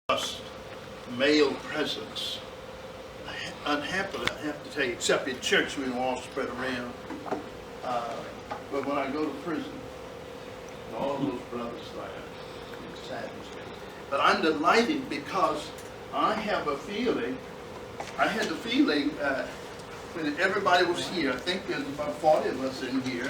robust male presence. Unhappily, I have to tell you, except in church, we were all spread around. But when I go to prison, all those brothers there, it saddens me. But I'm delighted because I have a feeling, I had the feeling when everybody was here, I think there's about 40 of us in here,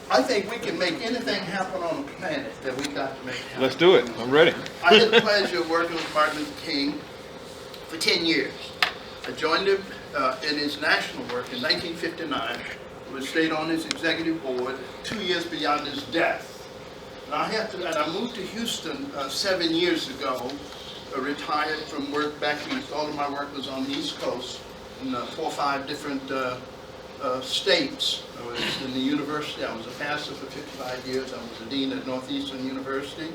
I think we can make anything happen on the planet that we got to make happen. Let's do it. I'm ready. I had the pleasure of working with Martin Luther King for 10 years. I joined him in his national work in 1959. We stayed on his executive board 2 years beyond his death. And I moved to Houston 7 years ago, retired from work back east. All of my work was on the East Coast in 4 or 5 different states. I was in the university. I was a pastor for 55 years. I was a dean at Northeastern University.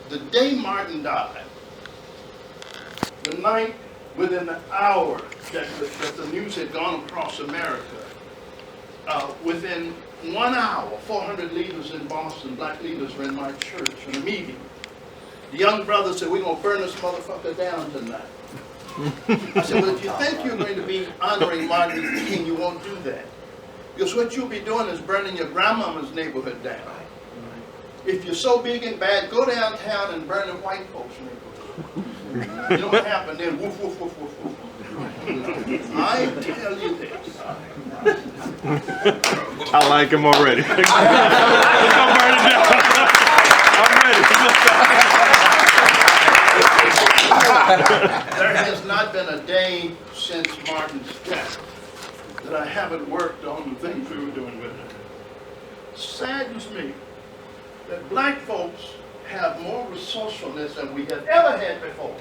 The day Martin died, the night within an hour that the news had gone across America, within 1 hour, 400 leaders in Boston, black leaders, were in my church in a meeting. The young brother said, "We're going to burn this motherfucker down tonight." I said, "Well, if you think you're going to be honoring Martin Luther King, you won't do that. Because what you'll be doing is burning your grandmama's neighborhood down. If you're so big and bad, go downtown and burn the white folks' neighborhood. You know what happened then? Woof, woof, woof, woof, woof. I tell you this. I like him already. Let's go burn it down. I'm ready. There has not been a day since Martin's death that I haven't worked on the things we were doing with him. Saddens me that black folks have more resourcefulness than we have ever had before,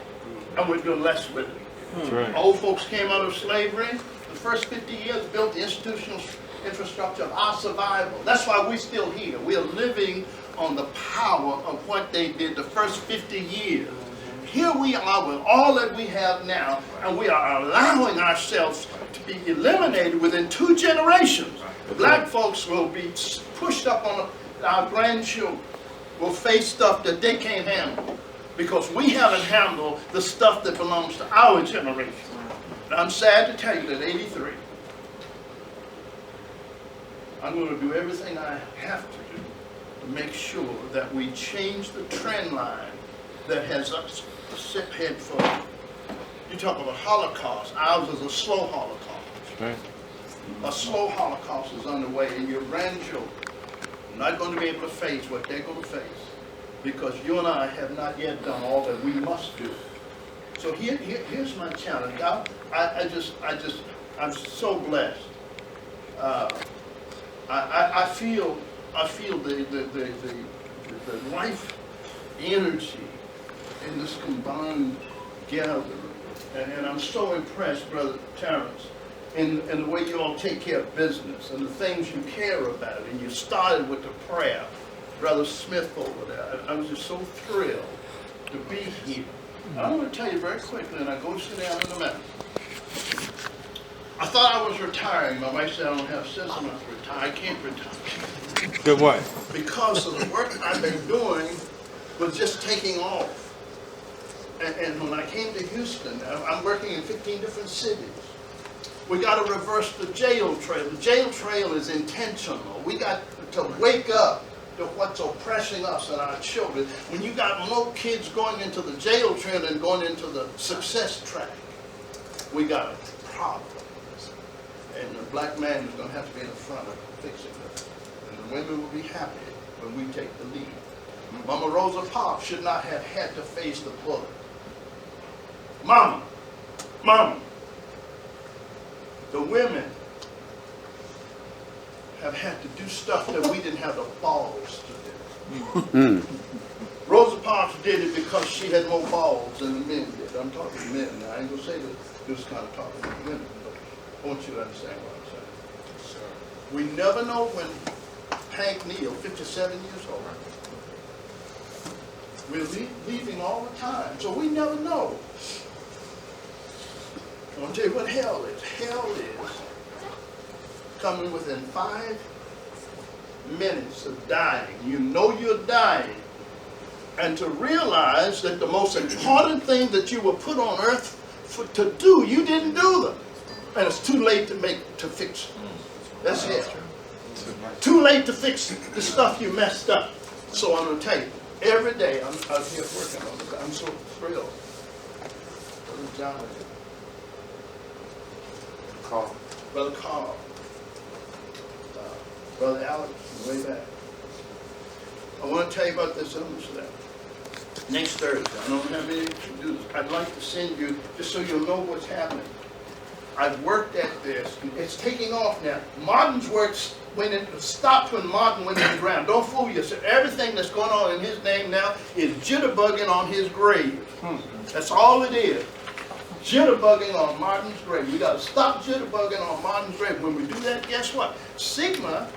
and we're doing less with it. That's right. Old folks came out of slavery. The first 50 years built the institutional infrastructure of our survival. That's why we're still here. We're living on the power of what they did the first 50 years. Here we are with all that we have now, and we are allowing ourselves to be eliminated within 2 generations. Black folks will be pushed up on our grandchildren, will face stuff that they can't handle because we haven't handled the stuff that belongs to our generation. And I'm sad to tell you that 83, I'm going to do everything I have to do to make sure that we change the trend line that has us head forward. You talk about Holocaust. Ours is a slow Holocaust. Right. A slow Holocaust is underway, and your grandchildren are not going to be able to face what they're going to face because you and I have not yet done all that we must do. So here's my challenge. I'm so blessed. I feel the life energy in this combined gathering, and I'm so impressed, Brother Terrence, in the way you all take care of business and the things you care about. And you started with the prayer. Brother Smith over there, I was just so thrilled to be here. I want to tell you very quickly, and I go sit down in a minute. I thought I was retiring. My wife said I don't have sense enough to retire. I can't retire. Good wife. Because of the work I've been doing was just taking off. And when I came to Houston, I'm working in 15 different cities. We got to reverse the jail trail. The jail trail is intentional. We got to wake up to what's oppressing us and our children. When you got more kids going into the jail trail than going into the success track, we got a problem. And the black man is going to have to be in the front of fixing it. And the women will be happy when we take the lead. Mama Rosa Parks should not have had to face the bullet. Mama, the women have had to do stuff that we didn't have the balls to do. Rosa Parks did it because she had more balls than the men did. I'm talking to men now. I ain't going to say this kind of talking to women, but I want you to understand what I'm saying. Sure. We never know when Hank Neal, 57 years old, we're leaving all the time, so we never know. I want to tell you what hell is. Hell is coming within 5 minutes of dying. You know you're dying, and to realize that the most important thing that you were put on earth to do, you didn't do them. And it's too late to fix it. That's it. Too late to fix the stuff you messed up. So I'm going to tell you, every day I'm out here working on it. I'm so thrilled. Brother John, Carl. Brother Carl, Brother Alex, way back. I want to tell you about this other next Thursday. I don't have anything to do this. I'd like to send you, just so you'll know what's happening. I've worked at this. It's taking off now. Martin's work, when it stopped when Martin went in the ground. Don't fool yourself. Everything that's going on in his name now is jitterbugging on his grave. That's all it is. Jitterbugging on Martin's grave. We got to stop jitterbugging on Martin's grave. When we do that, guess what? Sigma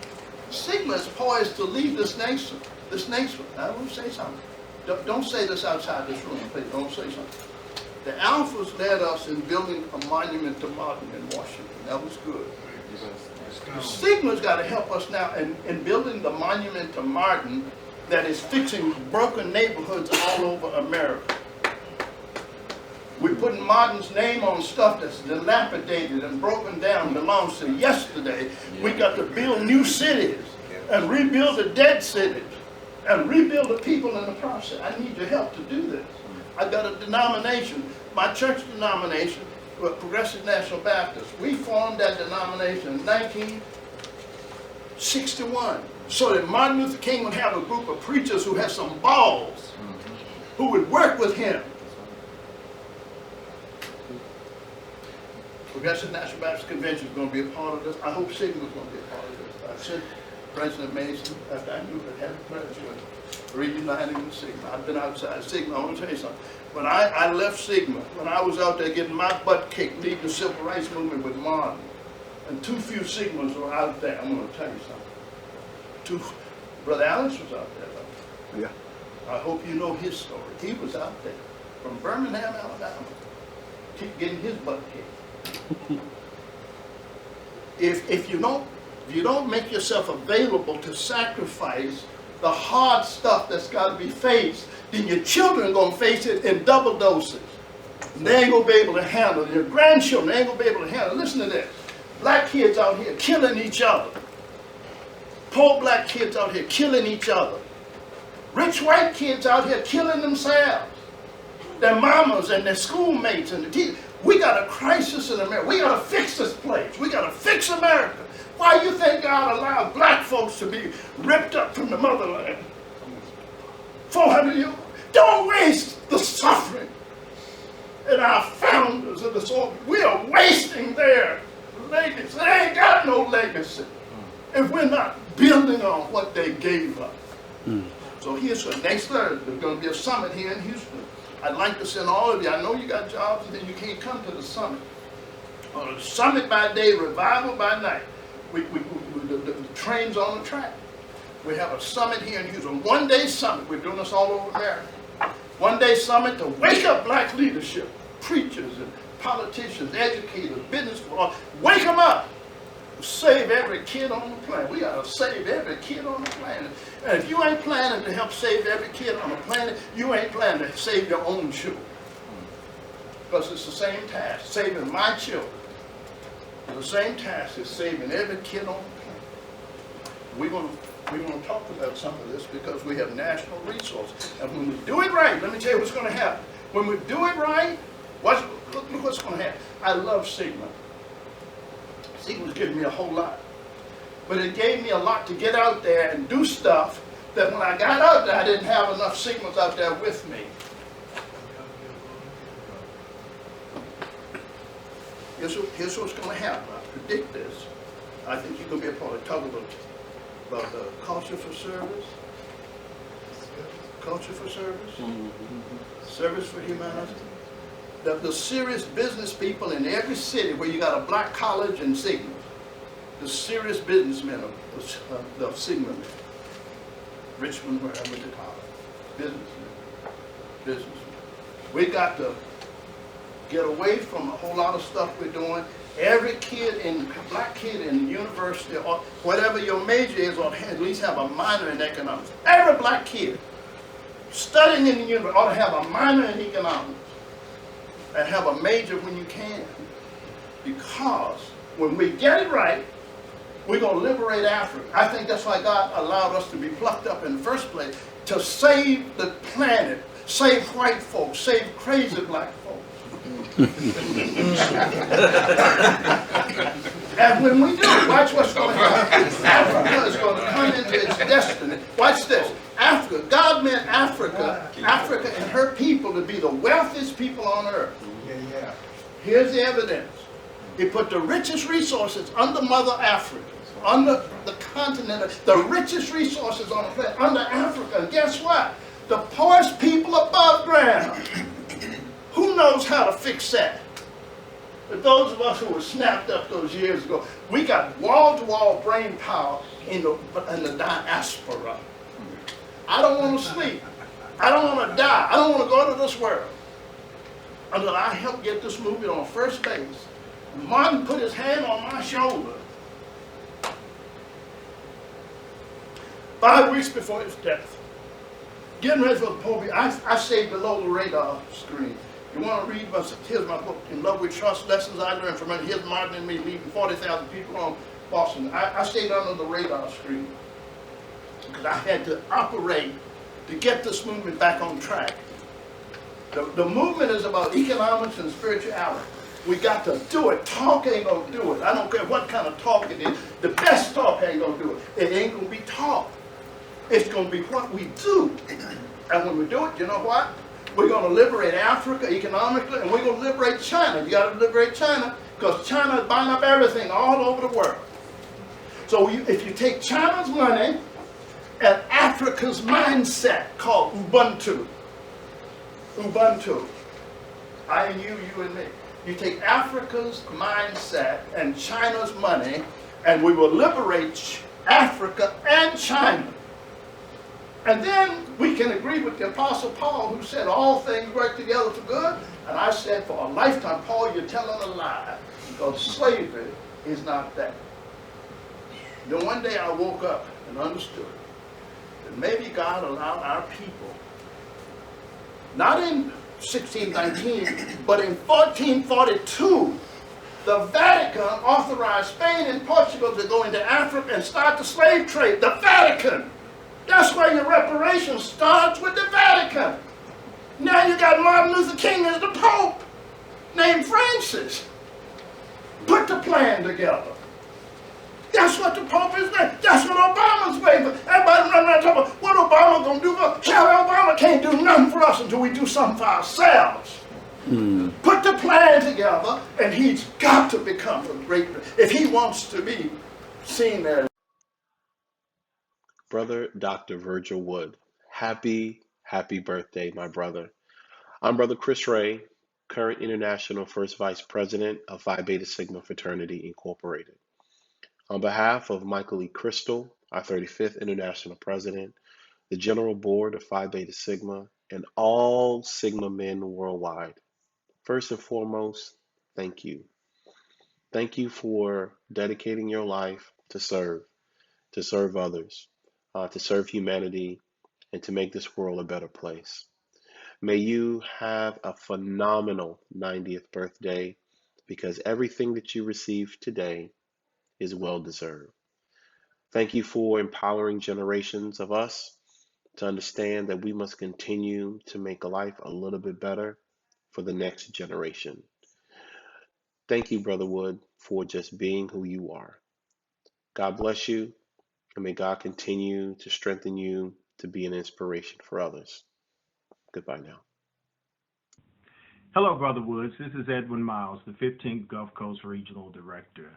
is poised to lead this nation. This nation. I want to say something. Don't say this outside this room, please. Don't say something. The Alphas led us in building a monument to Martin in Washington. That was good. The Sigma's got to help us now in building the monument to Martin that is fixing broken neighborhoods all over America. We're putting Martin's name on stuff that's dilapidated and broken down, belongs to yesterday. We got to build new cities and rebuild the dead cities and rebuild the people in the process. I need your help to do this. I've got a denomination, my church denomination, Progressive National Baptist. We formed that denomination in 1961 so that Martin Luther King would have a group of preachers who had some balls, who would work with him. Progressive National Baptist Convention is going to be a part of this. I hope Sigma is going to be a part of this. I sent President Mason, after I knew that had a president, reuniting with Sigma. I've been outside Sigma. I want to tell you something. When I left Sigma, when I was out there getting my butt kicked, leading the civil rights movement with Martin, and too few Sigmas were out there, I'm going to tell you something. Brother Alex was out there, though. Yeah. I hope you know his story. He was out there from Birmingham, Alabama, getting his butt kicked. If you don't make yourself available to sacrifice the hard stuff that's got to be faced, then your children are going to face it in double doses. And they ain't going to be able to handle it. Your grandchildren ain't going to be able to handle it. Listen to this. Black kids out here killing each other. Poor black kids out here killing each other. Rich white kids out here killing themselves. Their mamas and their schoolmates and the teachers. We got a crisis in America. We got to fix this place. We got to fix America. Why do you think God allowed black folks to be ripped up from the motherland? 400 years. Don't waste the suffering in our founders of the soul. We are wasting their legacy. They ain't got no legacy if we're not building on what they gave us. So here's what next Thursday. There's going to be a summit here in Houston. I'd like to send all of you. I know you got jobs and then you can't come to the summit. The summit by day, revival by night. The train's on the track. We have a summit here in Houston. One-day summit. We're doing this all over America. One-day summit to wake up black leadership. Preachers and politicians, educators, business people. Wake them up. Save every kid on the planet. We got to save every kid on the planet. And if you ain't planning to help save every kid on the planet, you ain't planning to save your own children. Because it's the same task. Saving my children. The same task as saving every kid on the planet. We're going to talk about some of this because we have national resources. And when we do it right, let me tell you what's going to happen. When we do it right, look what's going to happen. I love Sigma. Sigma's given me a whole lot. But it gave me a lot to get out there and do stuff that when I got out there, I didn't have enough Sigmas out there with me. Here's what's going to happen. I predict this. I think you're going to be a part of talking about the culture for service. Culture for service. Service for humanity. The serious business people in every city where you got a black college and Sigma. The serious businessmen of the Sigma men. Richmond, where I went to college. Businessmen. We got to get away from a whole lot of stuff we're doing. Every black kid in university or whatever your major is, or at least have a minor in economics. Every black kid studying in the university ought to have a minor in economics and have a major when you can. Because when we get it right, we're going to liberate Africa. I think that's why God allowed us to be plucked up in the first place, to save the planet, save white folks, save crazy black folks. And when we do, watch what's going to happen. Africa is going to come into its destiny. Watch this. Africa, God meant Africa and her people to be the wealthiest people on earth. Here's the evidence. He put the richest resources under Mother Africa, under the continent, the richest resources on the planet, under Africa. And guess what? The poorest people above ground. Who knows how to fix that? But those of us who were snapped up those years ago, we got wall-to-wall brain power in the diaspora. I don't want to sleep. I don't want to die. I don't want to go to this world until I help get this movement on first base. Martin put his hand on my shoulder 5 weeks before his death. Getting ready for the pulpit, I stayed below the radar screen. You want to read, here's my book, In Love We Trust, Lessons I Learned from It. Here's Martin and me leading 40,000 people on Boston. I stayed under the radar screen because I had to operate to get this movement back on track. The movement is about economics and spirituality. We got to do it. Talk ain't going to do it. I don't care what kind of talk it is. The best talk ain't going to do it. It ain't going to be talk. It's going to be what we do. And when we do it, you know what? We're going to liberate Africa economically, and we're going to liberate China. You got to liberate China because China is buying up everything all over the world. So if you take China's money and Africa's mindset called Ubuntu, I and you and me. You take Africa's mindset and China's money, and we will liberate Africa and China. And then we can agree with the Apostle Paul, who said all things work together for good. And I said for a lifetime, Paul, you're telling a lie, because slavery is not that. Then one day I woke up and understood that maybe God allowed our people, not in 1619, but in 1442, the Vatican authorized Spain and Portugal to go into Africa and start the slave trade. The Vatican! That's where your reparation starts, with the Vatican. Now you got Martin Luther King as the Pope, named Francis. Put the plan together. That's what the Pope is doing. That's what Obama's waiting for. Everybody running around talking about what Obama gonna do for us. Child, Obama can't do nothing for us until we do something for ourselves. Put the plan together, and he's got to become a great, if he wants to be seen as. Brother Dr. Virgil Wood, happy birthday, my brother. I'm Brother Chris Ray, current International First Vice President of Phi Beta Sigma Fraternity, Incorporated. On behalf of Michael E. Crystal, our 35th International President, the General Board of Phi Beta Sigma, and all Sigma men worldwide, first and foremost, thank you. Thank you for dedicating your life to serve others, to serve humanity, and to make this world a better place. May you have a phenomenal 90th birthday, because everything that you receive today is well deserved. Thank you for empowering generations of us to understand that we must continue to make life a little bit better for the next generation. Thank you, Brother Wood, for just being who you are. God bless you, and may God continue to strengthen you to be an inspiration for others. Goodbye now. Hello, Brother Woods. This is Edwin Miles, the 15th Gulf Coast Regional Director,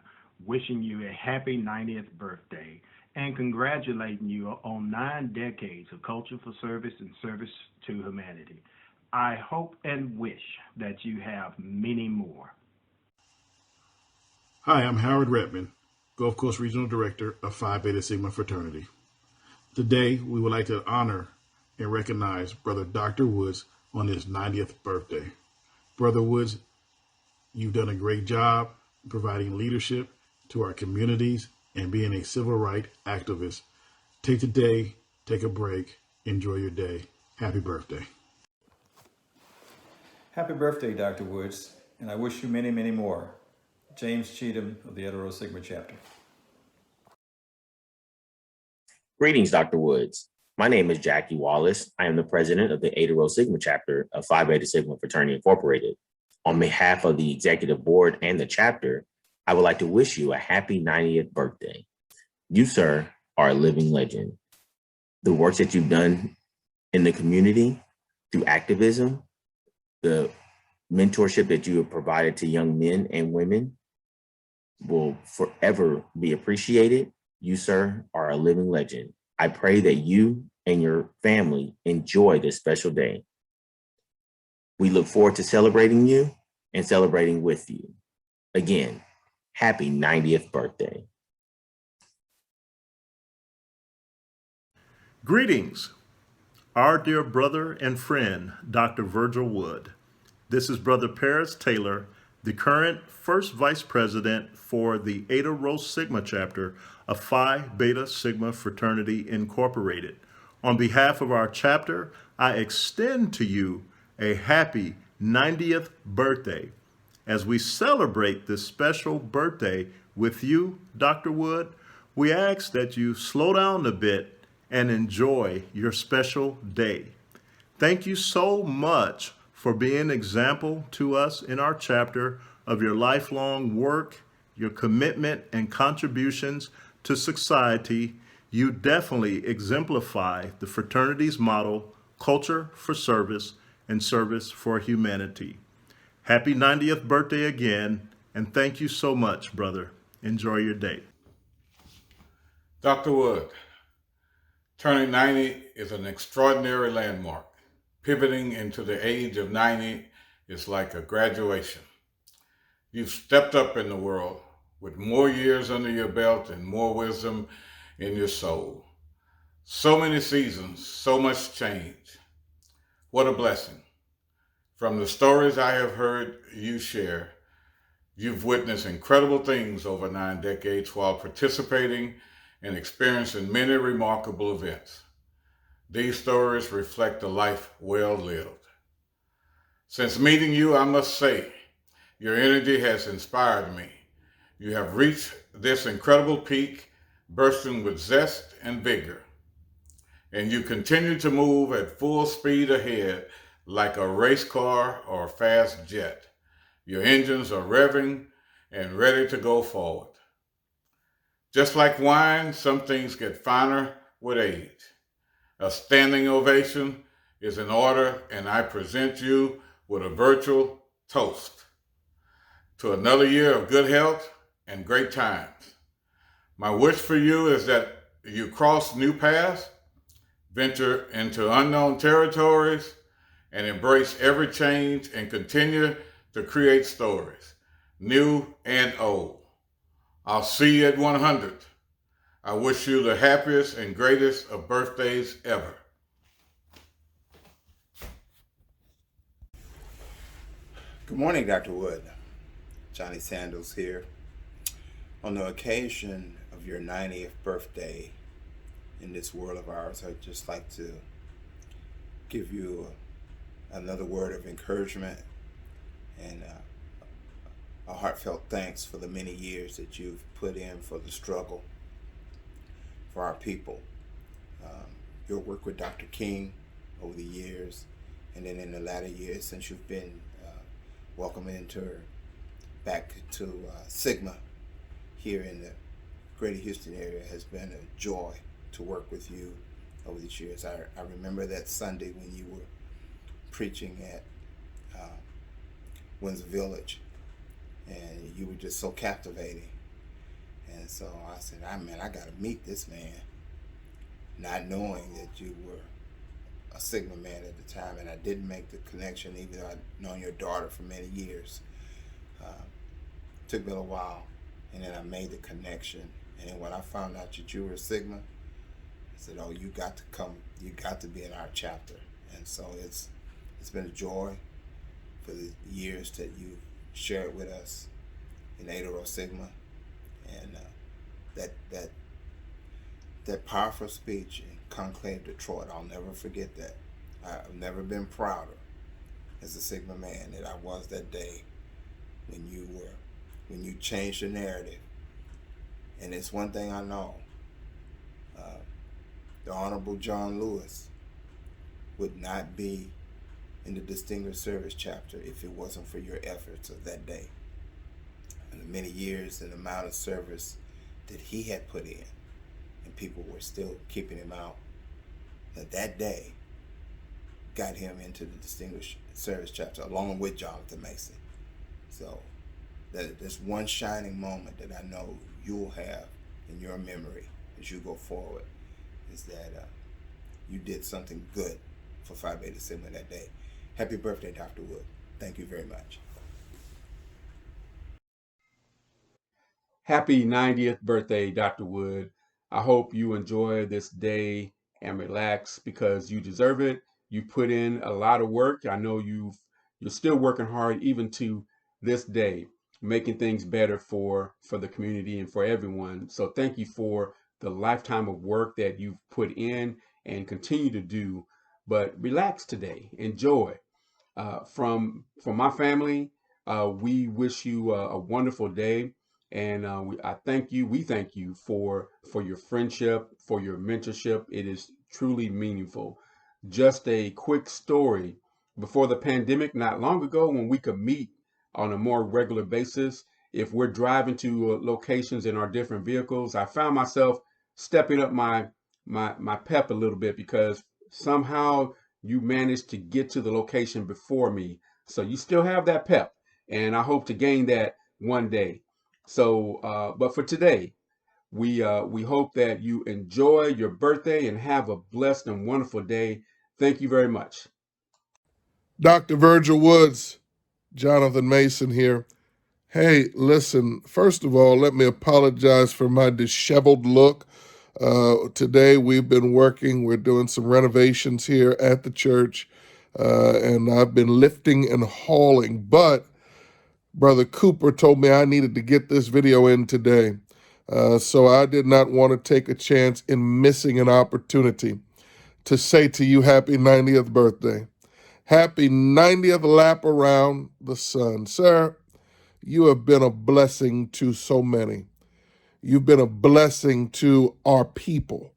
wishing you a happy 90th birthday and congratulating you on 9 decades of culture for service and service to humanity. I hope and wish that you have many more. Hi, I'm Howard Redman, Gulf Coast Regional Director of Phi Beta Sigma Fraternity. Today, we would like to honor and recognize Brother Dr. Woods on his 90th birthday. Brother Woods, you've done a great job providing leadership to our communities and being a civil rights activist. Take the day, take a break, enjoy your day, Happy birthday. Happy birthday, Dr. Woods, and I wish you many, many more. James Cheatham of the Eta Rho Sigma chapter. Greetings, Dr. Woods. My name is Jackie Wallace. I am the president of the Eta Rho Sigma chapter of Phi Beta Sigma Fraternity Incorporated. On behalf of the executive board and the chapter, I would like to wish you a happy 90th birthday. You, sir, are a living legend. The work that you've done in the community through activism, the mentorship that you have provided to young men and women will forever be appreciated. You, sir, are a living legend. I pray that you and your family enjoy this special day. We look forward to celebrating you and celebrating with you. Again, happy 90th birthday. Greetings, our dear brother and friend, Dr. Virgil Wood. This is Brother Paris Taylor, the current first vice president for the Eta Rho Sigma chapter of Phi Beta Sigma Fraternity Incorporated. On behalf of our chapter, I extend to you a happy 90th birthday. As we celebrate this special birthday with you, Dr. Wood, we ask that you slow down a bit and enjoy your special day. Thank you so much for being an example to us in our chapter of your lifelong work, your commitment and contributions to society. You definitely exemplify the fraternity's motto, culture for service and service for humanity. Happy 90th birthday again, and thank you so much, brother. Enjoy your day. Dr. Wood, turning 90 is an extraordinary landmark. Pivoting into the age of 90 is like a graduation. You've stepped up in the world with more years under your belt and more wisdom in your soul. So many seasons, so much change. What a blessing. From the stories I have heard you share, you've witnessed incredible things over 9 decades while participating and experiencing many remarkable events. These stories reflect a life well lived. Since meeting you, I must say, your energy has inspired me. You have reached this incredible peak, bursting with zest and vigor. And you continue to move at full speed ahead like a race car or a fast jet. Your engines are revving and ready to go forward. Just like wine, some things get finer with age. A standing ovation is in order, and I present you with a virtual toast to another year of good health and great times. My wish for you is that you cross new paths, venture into unknown territories, and embrace every change and continue to create stories, new and old. I'll see you at 100. I wish you the happiest and greatest of birthdays ever. Good morning, Dr. Wood. Johnny Sandals here. On the occasion of your 90th birthday in this world of ours, I'd just like to give you another word of encouragement and a heartfelt thanks for the many years that you've put in for the struggle for our people. Your work with Dr. King over the years, and then in the latter years since you've been welcomed into back to Sigma here in the greater Houston area, has been a joy to work with you over these years. I remember that Sunday when you were preaching at Windsor Village, and you were just so captivating. And so I said, I got to meet this man, not knowing that you were a Sigma man at the time, and I didn't make the connection even though I'd known your daughter for many years. Took me a while, and then I made the connection. And then when I found out that you were a Sigma, I said, oh, you got to come, you got to be in our chapter. And so it's been a joy for the years that you shared with us in Eta Rho Sigma, and that powerful speech in Conclave, Detroit, I'll never forget that. I've never been prouder as a Sigma man than I was that day when you changed the narrative. And it's one thing I know. The Honorable John Lewis would not be in the Distinguished Service Chapter if it wasn't for your efforts of that day. And the many years and the amount of service that he had put in, and people were still keeping him out. That day got him into the Distinguished Service Chapter along with Jonathan Mason. So there's one shining moment that I know you'll have in your memory as you go forward, is that you did something good for Phi Beta Sigma that day. Happy birthday, Dr. Wood. Thank you very much. Happy 90th birthday, Dr. Wood. I hope you enjoy this day and relax because you deserve it. You put in a lot of work. I know you're still working hard even to this day, making things better for the community and for everyone. So thank you for the lifetime of work that you've put in and continue to do. But relax today. Enjoy. From my family, we wish you a wonderful day, and I thank you. We thank you for your friendship, for your mentorship. It is truly meaningful. Just a quick story: before the pandemic, not long ago, when we could meet on a more regular basis, if we're driving to locations in our different vehicles, I found myself stepping up my pep a little bit because somehow you managed to get to the location before me. So you still have that pep, and I hope to gain that one day. So, but for today, we hope that you enjoy your birthday and have a blessed and wonderful day. Thank you very much. Dr. Virgil Woods, Jonathan Mason here. Hey, listen, first of all, let me apologize for my disheveled look. Today we've been working, we're doing some renovations here at the church, and I've been lifting and hauling, but Brother Cooper told me I needed to get this video in today. So I did not want to take a chance in missing an opportunity to say to you, happy 90th birthday. Happy 90th lap around the sun. Sir, you have been a blessing to so many. You've been a blessing to our people.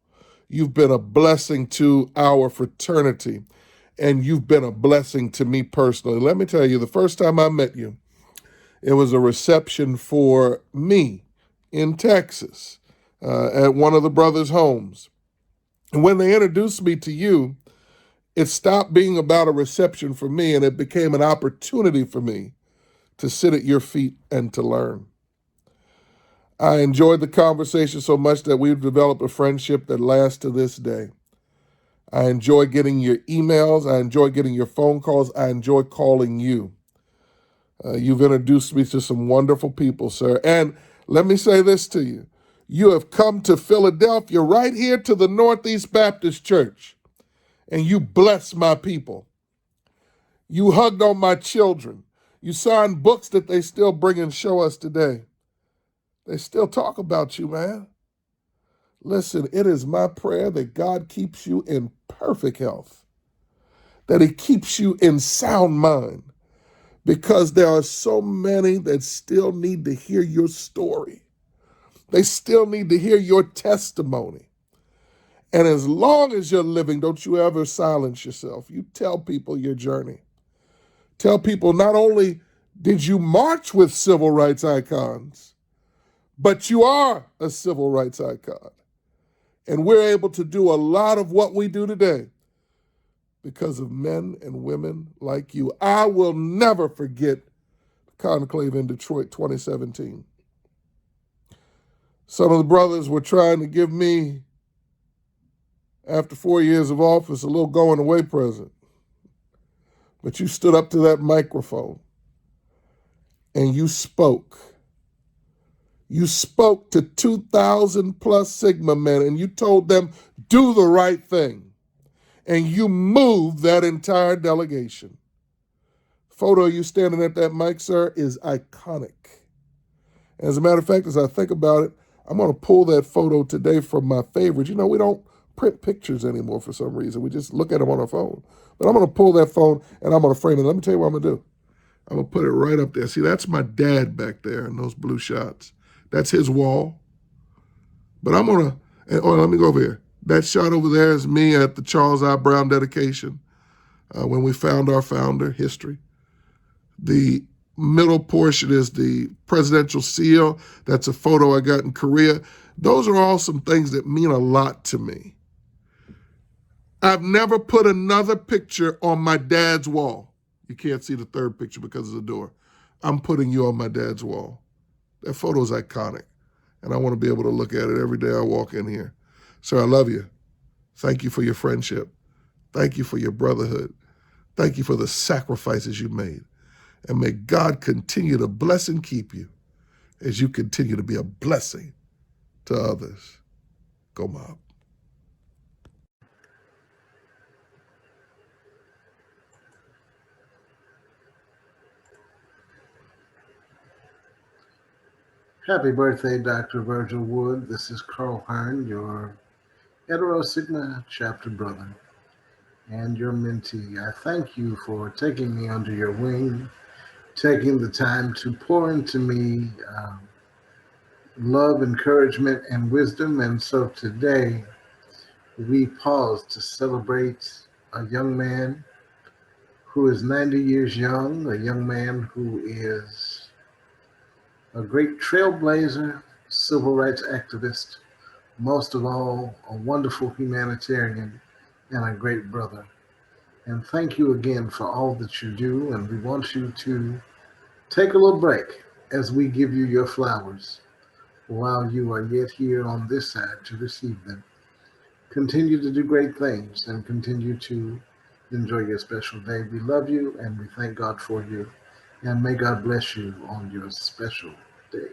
You've been a blessing to our fraternity. And you've been a blessing to me personally. Let me tell you, the first time I met you, it was a reception for me in Texas at one of the brothers' homes. And when they introduced me to you, it stopped being about a reception for me and it became an opportunity for me to sit at your feet and to learn. I enjoyed the conversation so much that we've developed a friendship that lasts to this day. I enjoy getting your emails. I enjoy getting your phone calls. I enjoy calling you. You've introduced me to some wonderful people, sir. And let me say this to you. You have come to Philadelphia, right here to the Northeast Baptist Church, and you blessed my people. You hugged on my children. You signed books that they still bring and show us today. They still talk about you, man. Listen, it is my prayer that God keeps you in perfect health, that he keeps you in sound mind, because there are so many that still need to hear your story. They still need to hear your testimony. And as long as you're living, don't you ever silence yourself. You tell people your journey. Tell people not only did you march with civil rights icons, but you are a civil rights icon. And we're able to do a lot of what we do today because of men and women like you. I will never forget the conclave in Detroit 2017. Some of the brothers were trying to give me, after 4 years of office, a little going away present. But you stood up to that microphone and you spoke. You spoke to 2,000 plus Sigma men and you told them, do the right thing. And you moved that entire delegation. Photo of you standing at that mic, sir, is iconic. As a matter of fact, as I think about it, I'm going to pull that photo today from my favorites. You know, we don't print pictures anymore for some reason. We just look at them on our phone. But I'm going to pull that phone and I'm going to frame it. Let me tell you what I'm going to do. I'm going to put it right up there. See, that's my dad back there in those blue shots. That's his wall. But I'm going to, let me go over here. That shot over there is me at the Charles I. Brown dedication when we found our founder, history. The middle portion is the presidential seal. That's a photo I got in Korea. Those are all some things that mean a lot to me. I've never put another picture on my dad's wall. You can't see the third picture because of the door. I'm putting you on my dad's wall. That photo is iconic, and I want to be able to look at it every day I walk in here. Sir, I love you. Thank you for your friendship. Thank you for your brotherhood. Thank you for the sacrifices you made. And may God continue to bless and keep you as you continue to be a blessing to others. Go Mob. Happy birthday, Dr. Virgil Wood. This is Carl Hearn, your Hetero Sigma chapter brother and your mentee. I thank you for taking me under your wing, taking the time to pour into me love, encouragement, and wisdom. And so today we pause to celebrate a young man who is 90 years young, a young man who is a great trailblazer, civil rights activist, most of all, a wonderful humanitarian and a great brother. And thank you again for all that you do. And we want you to take a little break as we give you your flowers while you are yet here on this side to receive them. Continue to do great things and continue to enjoy your special day. We love you and we thank God for you. And may God bless you on your special day.